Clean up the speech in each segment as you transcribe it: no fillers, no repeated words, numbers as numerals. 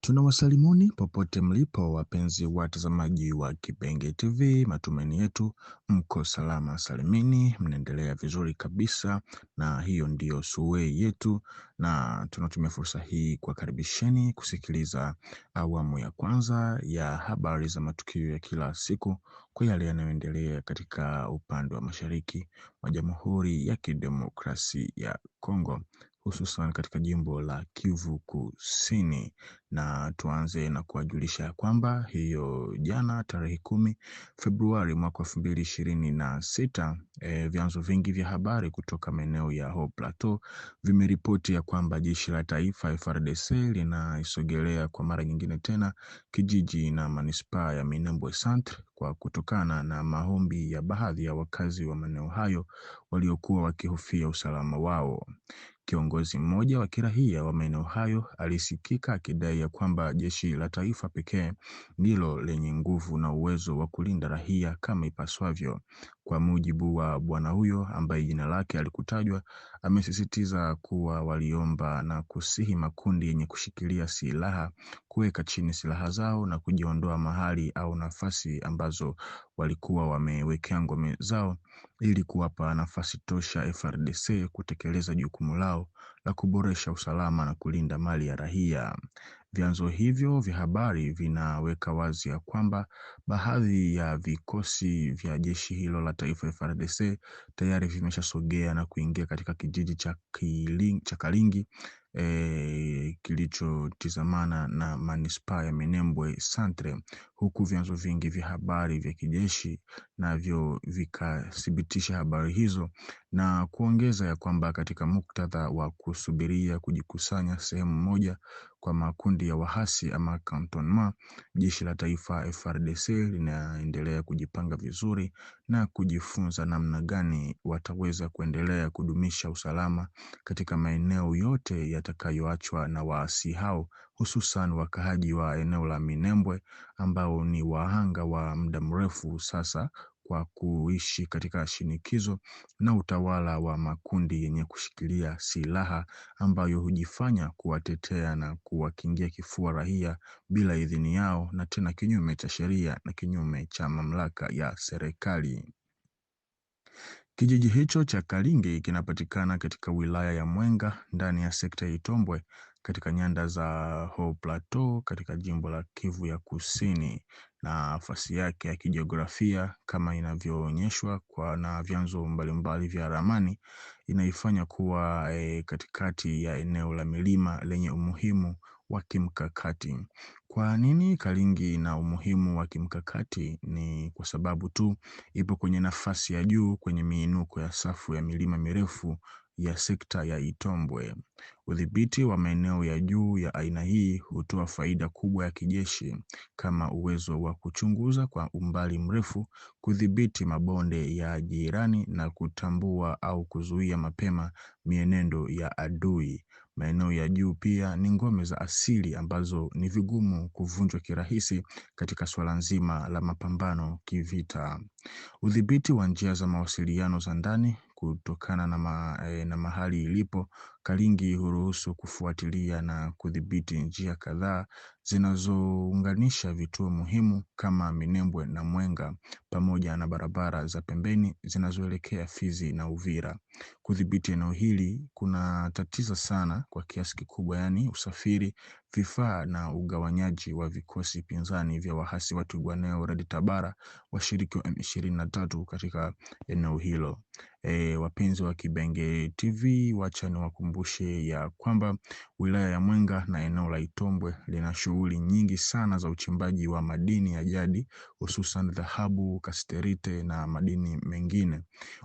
Tunawasalimuni popote mlipo wapenzi watazamaji wa Kipenge TV. Matumaini yetu mko salama salimini, mnaendelea vizuri kabisa, na hiyo ndiyo suwe yetu, na tunatumia fursa hii kuwakaribisheni kusikiliza awamu ya kwanza ya habari za matukio ya kila siku kwa yale yanayoendelea katika upande wa mashariki wa Jamhuri ya Kidemokrasi ya Kongo, hususan katika jimbo la Kivu Kusini. Na tuanze na kuwajulisha kwamba hiyo jana tarehe 10 Februari mwaka 2026, vyanzo vingi vya habari kutoka maeneo ya Haut Plateau vimeripoti ya kwamba jeshi la taifa FARDC linaisogelea kwa mara nyingine tena kijiji na manispaa ya Minembwe Centre kwa kutokana na maombi ya baadhi ya wakazi wa maeneo hayo waliokuwa wakihofia usalama wao. Kiongozi mmoja wa kiraia wa maeneo hayo alisikika akidai ya kwamba jeshi la taifa pekee ndilo lenye nguvu na uwezo wa kulinda raia kama ipaswavyo. Kwa mujibu wa bwana huyo ambaye jina lake alikutajwa, amesisitiza kuwa waliomba na kusihi makundi yenye kushikilia silaha kuweka chini silaha zao na kujiondoa mahali au nafasi ambazo walikuwa wamewekea ngome zao ili kuwapa nafasi tosha FARDC kutekeleza jukumu lao la kuboresha usalama na kulinda mali ya raia. Vyanzo hivyo vya habari vinaweka wazi ya kwamba baadhi ya vikosi vya jeshi hilo la taifa FARDC tayari vimeshasogea na kuingia katika kijiji cha Kalingi kilichotizamana na manispaa ya Minembwe Centre, huku vyanzo vingi vya habari vya kijeshi navyo vikathibitisha habari hizo na kuongeza ya kwamba katika muktadha wa kusubiria kujikusanya sehemu moja kwa makundi ya wahasi ama cantonnement, jeshi la taifa FARDC linaendelea kujipanga vizuri na kujifunza namna gani wataweza kuendelea kudumisha usalama katika maeneo yote yatakayoachwa na waasi hao, hususan wakaaji wa eneo la Minembwe ambao ni wahanga wa muda mrefu sasa kwa kuishi katika shinikizo na utawala wa makundi yenye kushikilia silaha ambayo hujifanya kuwatetea na kuwakingia kifua raia bila idhini yao, na tena kinyume cha sheria na kinyume cha mamlaka ya serikali. Kijiji hicho cha Kalingi kinapatikana katika wilaya ya Mwenga ndani ya sekta ya Itombwe katika nyanda za Haut Plateau katika jimbo la Kivu ya Kusini, na nafasi yake ya kijiografia kama inavyoonyeshwa na vyanzo mbalimbali vya ramani inaifanya kuwa katikati ya eneo la milima lenye umuhimu wa kimkakati. Kwa nini Kalingi ina umuhimu wa kimkakati? Ni kwa sababu tu ipo kwenye nafasi ya juu kwenye miinuko ya safu ya milima mirefu ya sekta ya Itombwe. Udhibiti wa maeneo ya juu ya aina hii hutoa faida kubwa ya kijeshi kama uwezo wa kuchunguza kwa umbali mrefu, kudhibiti mabonde ya jirani na kutambua au kuzuia mapema mienendo ya adui. Maeneo ya juu pia ni ngome za asili ambazo ni vigumu kuvunjwa kirahisi katika swala nzima la mapambano kivita. Udhibiti wa njia za mawasiliano za ndani kutokana na mahali ilipo, Kalingi huruhusu kufuatilia na kudhibiti njia kadhaa zinazounganisha vituo muhimu kama Minembwe na Mwenga pamoja na barabara za pembeni zinazoelekea Fizi na Uvira. Kudhibiti eneo hili kuna tatiza sana kwa kiasi kikubwa, yani usafiri, vifaa na ugawanyaji wa vikosi pinzani vya wahasi wa Twirwaneho Red Tabara washiriki wa M23 katika eneo hilo. Wapenzi wa Kipenge TV, wacha niwakumbushe ya kwamba wilaya ya Mwenga na eneo la Itombwe lina shughuli nyingi sana za uchimbaji wa madini ya jadi, hususan dhahabu, kasterite na madini mengine.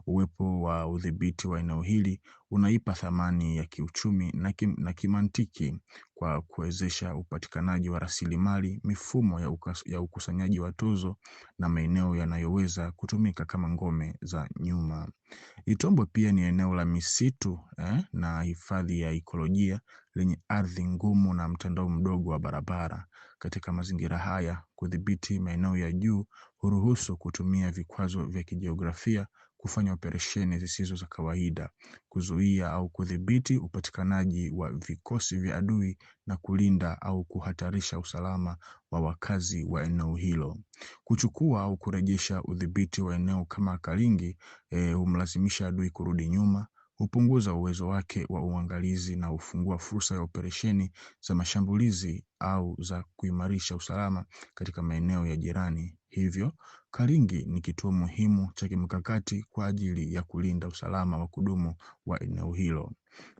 Uwepo wa udhibiti wa eneo hili unaipa thamani ya kiuchumi na kimantiki kwa kuwezesha upatikanaji wa rasilimali, mifumo ya ukusanyaji wa tozo na maeneo yanayoweza kutumika kama ngome za nyuma. Itombwe pia ni eneo la misitu na hifadhi ya ekolojia lenye ardhi ngumu na mtandao mdogo wa barabara. Katika mazingira haya, kudhibiti maeneo ya juu huruhusu kutumia vikwazo vya kijiografia kufanya operesheni zisizo za kawaida, kuzuia au kudhibiti upatikanaji wa vikosi vya adui na kulinda au kuhatarisha usalama wa wakazi wa eneo hilo. Kuchukua au kurejesha udhibiti wa eneo kama Kalingi humlazimisha adui kurudi nyuma, hupunguza uwezo wake wa uangalizi na hufungua fursa ya operesheni za mashambulizi au za kuimarisha usalama katika maeneo ya jirani. Hivyo, Kalingi ni kituo muhimu cha kimkakati kwa ajili ya kulinda usalama wa kudumu wa eneo hilo.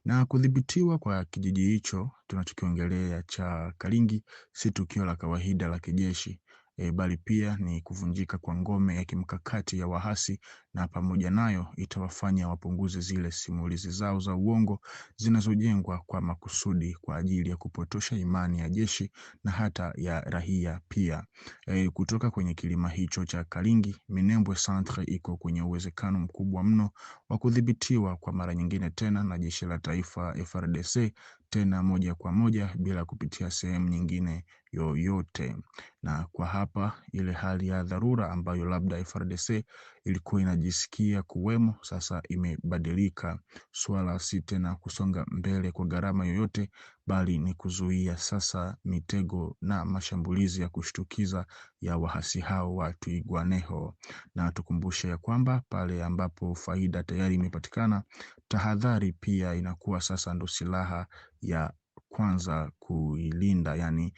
Na kudhibitiwa kwa kijiji hicho tunachokiongelea cha Kalingi si tukio la kawaida la kijeshi, bali pia ni kuvunjika kwa ngome ya kimkakati ya waasi, na pamoja nayo itawafanya wapunguze zile simulizi zao za uongo zinazojengwa kwa makusudi kwa ajili ya kupotosha imani ya jeshi na hata ya raia pia. Kutoka kwenye kilima hicho cha Kalingi, Minembwe Centre iko kwenye uwezekano mkubwa mno wa kudhibitiwa kwa mara nyingine tena na jeshi la taifa FARDC, tena moja kwa moja bila kupitia sehemu nyingine yoyote. Na kwa hapa ile hali ya dharura ambayo labda FARDC ilikuwa inajisikia kuwemo sasa imebadilika. Swala si tena kusonga mbele kwa gharama yoyote, bali ni kuzuia sasa mitego na mashambulizi ya kushtukiza ya waasi hao wa Twirwaneho. Na tukumbushe ya kwamba pale ambapo faida tayari imepatikana, tahadhari pia inakuwa sasa ndo silaha ya kwanza kuilinda. Yani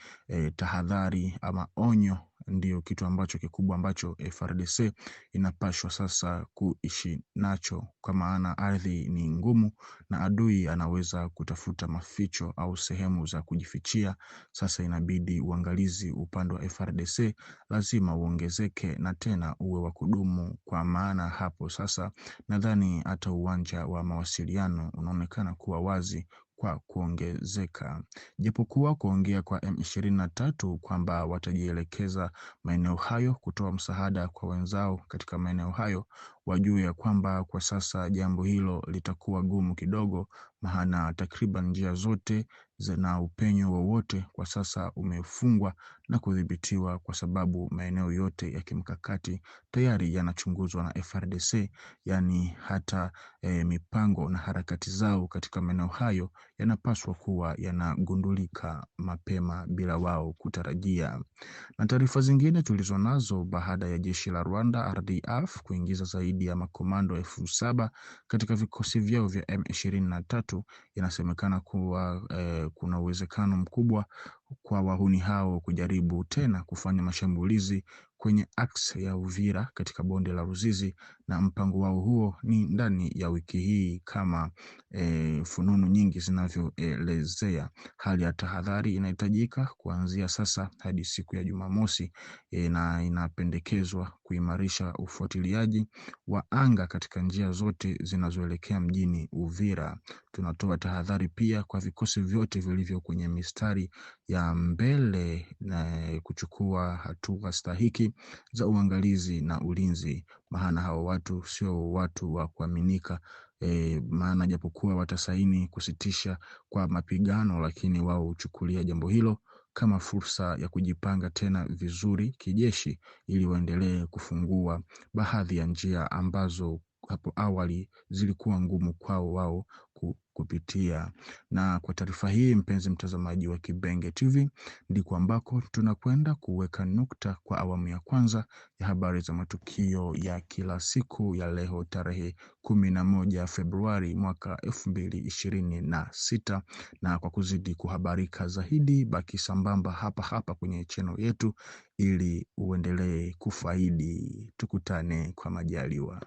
tahadhari ama onyo ndio kitu ambacho kikubwa ambacho FARDC inapashwa sasa kuishi nacho, kwa maana ardhi ni ngumu na adui anaweza kutafuta maficho au sehemu za kujifichia. Sasa inabidi uangalizi upande wa FARDC lazima uongezeke na tena uwe wa kudumu, kwa maana hapo sasa nadhani hata uwanja wa mawasiliano unaonekana kuwa wazi kwa kuongezeka. Japokuwa kuongea kwa M23 kwamba watajielekeza maeneo hayo kutoa msaada kwa wenzao katika maeneo hayo, wajue ya kwamba kwa sasa jambo hilo litakuwa gumu kidogo, maana takriban njia zote na upenyo wowote kwa sasa umefungwa na kudhibitiwa, kwa sababu maeneo yote ya kimkakati tayari yanachunguzwa na FARDC. Yani hata mipango na harakati zao katika maeneo hayo yanapaswa kuwa yanagundulika mapema bila wao kutarajia. Na taarifa zingine tulizonazo, baada ya jeshi la Rwanda RDF kuingiza zaidi ya makomando 7,000 katika vikosi vyao vya M23, inasemekana kuwa kuna uwezekano mkubwa kwa wahuni hao kujaribu tena kufanya mashambulizi kwenye axe ya Uvira katika bonde la Ruzizi, na mpango wao huo ni ndani ya wiki hii kama fununu nyingi zinavyoelezea. Hali ya tahadhari inahitajika kuanzia sasa hadi siku ya Jumamosi, na inapendekezwa kuimarisha ufuatiliaji wa anga katika njia zote zinazoelekea mjini Uvira. Tunatoa tahadhari pia kwa vikosi vyote vilivyo kwenye mistari ya mbele na kuchukua hatua stahiki za uangalizi na ulinzi, maana hao watu sio watu wa kuaminika. Maana japokuwa watasaini kusitisha kwa mapigano, lakini wao huchukulia jambo hilo kama fursa ya kujipanga tena vizuri kijeshi, ili waendelee kufungua baadhi ya njia ambazo hapo awali zilikuwa ngumu kwao wao kupitia. Na kwa taarifa hii, mpenzi mtazamaji wa Kibenge TV, ndiko ambako tunakwenda kuweka nukta kwa awamu ya kwanza ya habari za matukio ya kila siku ya leo tarehe 11 Februari mwaka 2026. Na kwa kuzidi kuhabarika zaidi, baki sambamba hapa hapa kwenye channel yetu ili uendelee kufaidi. Tukutane kwa majaliwa.